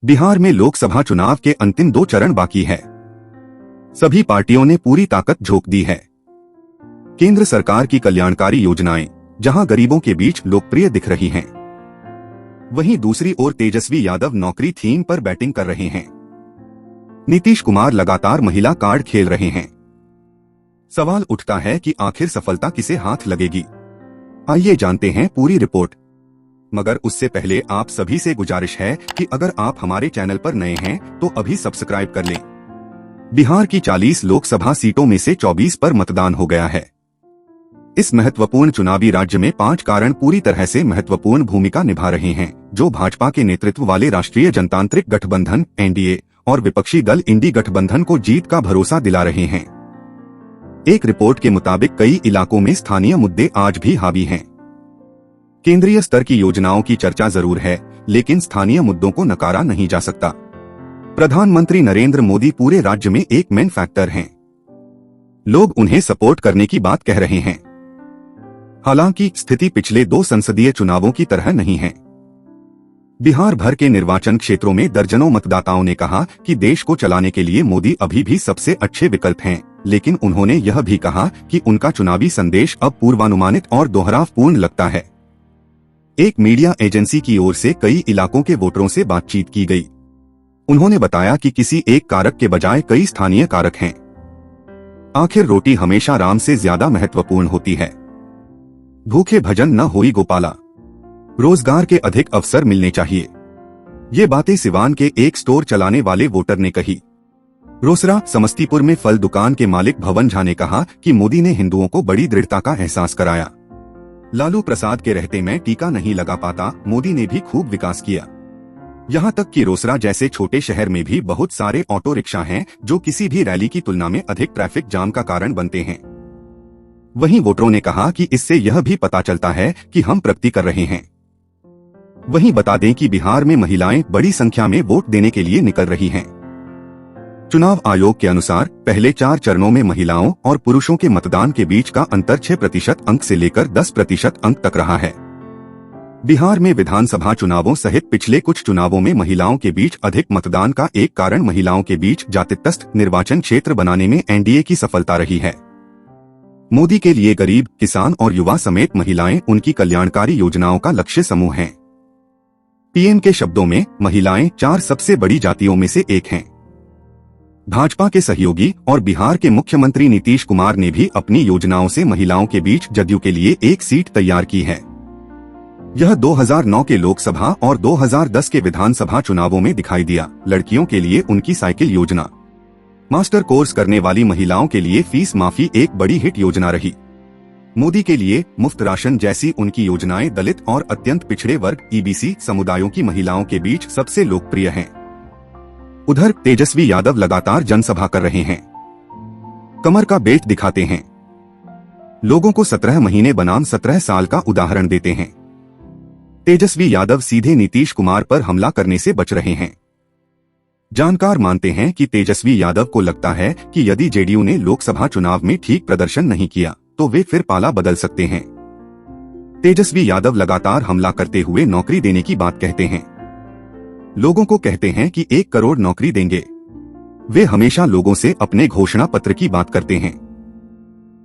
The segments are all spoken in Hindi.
बिहार में लोकसभा चुनाव के अंतिम 2 चरण बाकी है। सभी पार्टियों ने पूरी ताकत झोंक दी है। केंद्र सरकार की कल्याणकारी योजनाएं जहां गरीबों के बीच लोकप्रिय दिख रही हैं, वहीं दूसरी ओर तेजस्वी यादव नौकरी थीम पर बैटिंग कर रहे हैं। नीतीश कुमार लगातार महिला कार्ड खेल रहे हैं। सवाल उठता है कि आखिर सफलता किसे हाथ लगेगी। आइए जानते हैं पूरी रिपोर्ट। मगर उससे पहले आप सभी से गुजारिश है कि अगर आप हमारे चैनल पर नए हैं तो अभी सब्सक्राइब कर लें। बिहार की 40 लोकसभा सीटों में से 24 पर मतदान हो गया है। इस महत्वपूर्ण चुनावी राज्य में 5 कारण पूरी तरह से महत्वपूर्ण भूमिका निभा रहे हैं, जो भाजपा के नेतृत्व वाले राष्ट्रीय जनतांत्रिक गठबंधन (एनडीए) और विपक्षी दल इंडी गठबंधन को जीत का भरोसा दिला रहे हैं। एक रिपोर्ट के मुताबिक कई इलाकों में स्थानीय मुद्दे आज भी हावी हैं। केंद्रीय स्तर की योजनाओं की चर्चा जरूर है, लेकिन स्थानीय मुद्दों को नकारा नहीं जा सकता। प्रधानमंत्री नरेंद्र मोदी पूरे राज्य में एक मेन फैक्टर हैं। लोग उन्हें सपोर्ट करने की बात कह रहे हैं। हालांकि स्थिति पिछले 2 संसदीय चुनावों की तरह नहीं है। बिहार भर के निर्वाचन क्षेत्रों में दर्जनों मतदाताओं ने कहा कि देश को चलाने के लिए मोदी अभी भी सबसे अच्छे विकल्प हैं, लेकिन उन्होंने यह भी कहा कि उनका चुनावी संदेश अब पूर्वानुमानित और दोहरावपूर्ण लगता है। एक मीडिया एजेंसी की ओर से कई इलाकों के वोटरों से बातचीत की गई। उन्होंने बताया कि किसी एक कारक के बजाय कई स्थानीय कारक हैं। आखिर रोटी हमेशा राम से ज्यादा महत्वपूर्ण होती है। भूखे भजन न होई गोपाला। रोजगार के अधिक अवसर मिलने चाहिए। ये बातें सिवान के एक स्टोर चलाने वाले वोटर ने कही। रोसड़ा समस्तीपुर में फल दुकान के मालिक भवन झा ने कहा कि मोदी ने हिंदुओं को बड़ी दृढ़ता का एहसास कराया। लालू प्रसाद के रहते मैं टीका नहीं लगा पाता, मोदी ने भी खूब विकास किया। यहाँ तक कि रोसड़ा जैसे छोटे शहर में भी बहुत सारे ऑटो रिक्शा हैं, जो किसी भी रैली की तुलना में अधिक ट्रैफिक जाम का कारण बनते हैं। वहीं वोटरों ने कहा कि इससे यह भी पता चलता है कि हम प्रगति कर रहे हैं। वहीं बता दें कि बिहार में महिलाएं बड़ी संख्या में वोट देने के लिए निकल रही हैं। चुनाव आयोग के अनुसार पहले 4 चरणों में महिलाओं और पुरुषों के मतदान के बीच का अंतर 6% अंक से लेकर 10% अंक तक रहा है। बिहार में विधानसभा चुनावों सहित पिछले कुछ चुनावों में महिलाओं के बीच अधिक मतदान का एक कारण महिलाओं के बीच जातितस्त निर्वाचन क्षेत्र बनाने में एनडीए की सफलता रही है। मोदी के लिए गरीब, किसान और युवा समेत महिलाएं उनकी कल्याणकारी योजनाओं का लक्ष्य समूह हैं। पीएम के शब्दों में महिलाएं 4 सबसे बड़ी जातियों में से एक हैं। भाजपा के सहयोगी और बिहार के मुख्यमंत्री नीतीश कुमार ने भी अपनी योजनाओं से महिलाओं के बीच जदयू के लिए एक सीट तैयार की है। यह 2009 के लोकसभा और 2010 के विधानसभा चुनावों में दिखाई दिया। लड़कियों के लिए उनकी साइकिल योजना, मास्टर कोर्स करने वाली महिलाओं के लिए फीस माफी एक बड़ी हिट योजना रही। मोदी के लिए मुफ्त राशन जैसी उनकी योजनाएं दलित और अत्यंत पिछड़े वर्ग ईबीसी समुदायों की महिलाओं के बीच सबसे लोकप्रिय हैं। उधर तेजस्वी यादव लगातार जनसभा कर रहे हैं। कमर का बेल्ट दिखाते हैं। लोगों को 17 महीने बनाम 17 साल का उदाहरण देते हैं। तेजस्वी यादव सीधे नीतीश कुमार पर हमला करने से बच रहे हैं। जानकार मानते हैं कि तेजस्वी यादव को लगता है कि यदि जेडीयू ने लोकसभा चुनाव में ठीक प्रदर्शन नहीं किया तो वे फिर पाला बदल सकते हैं। तेजस्वी यादव लगातार हमला करते हुए नौकरी देने की बात कहते हैं। लोगों को कहते हैं कि 1 करोड़ नौकरी देंगे। वे हमेशा लोगों से अपने घोषणा पत्र की बात करते हैं।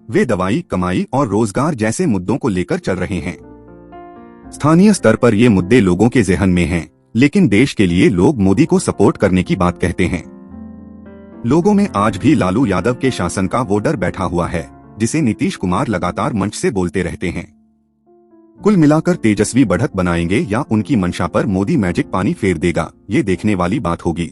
वे दवाई, कमाई और रोजगार जैसे मुद्दों को लेकर चल रहे हैं। स्थानीय स्तर पर ये मुद्दे लोगों के ज़हन में हैं, लेकिन देश के लिए लोग मोदी को सपोर्ट करने की बात कहते हैं। लोगों में आज भी लालू यादव के शासन का वो डर बैठा हुआ है, जिसे नीतीश कुमार लगातार मंच से बोलते रहते हैं। कुल मिलाकर तेजस्वी बढ़त बनाएंगे या उनकी मंशा पर मोदी मैजिक पानी फेर देगा, ये देखने वाली बात होगी।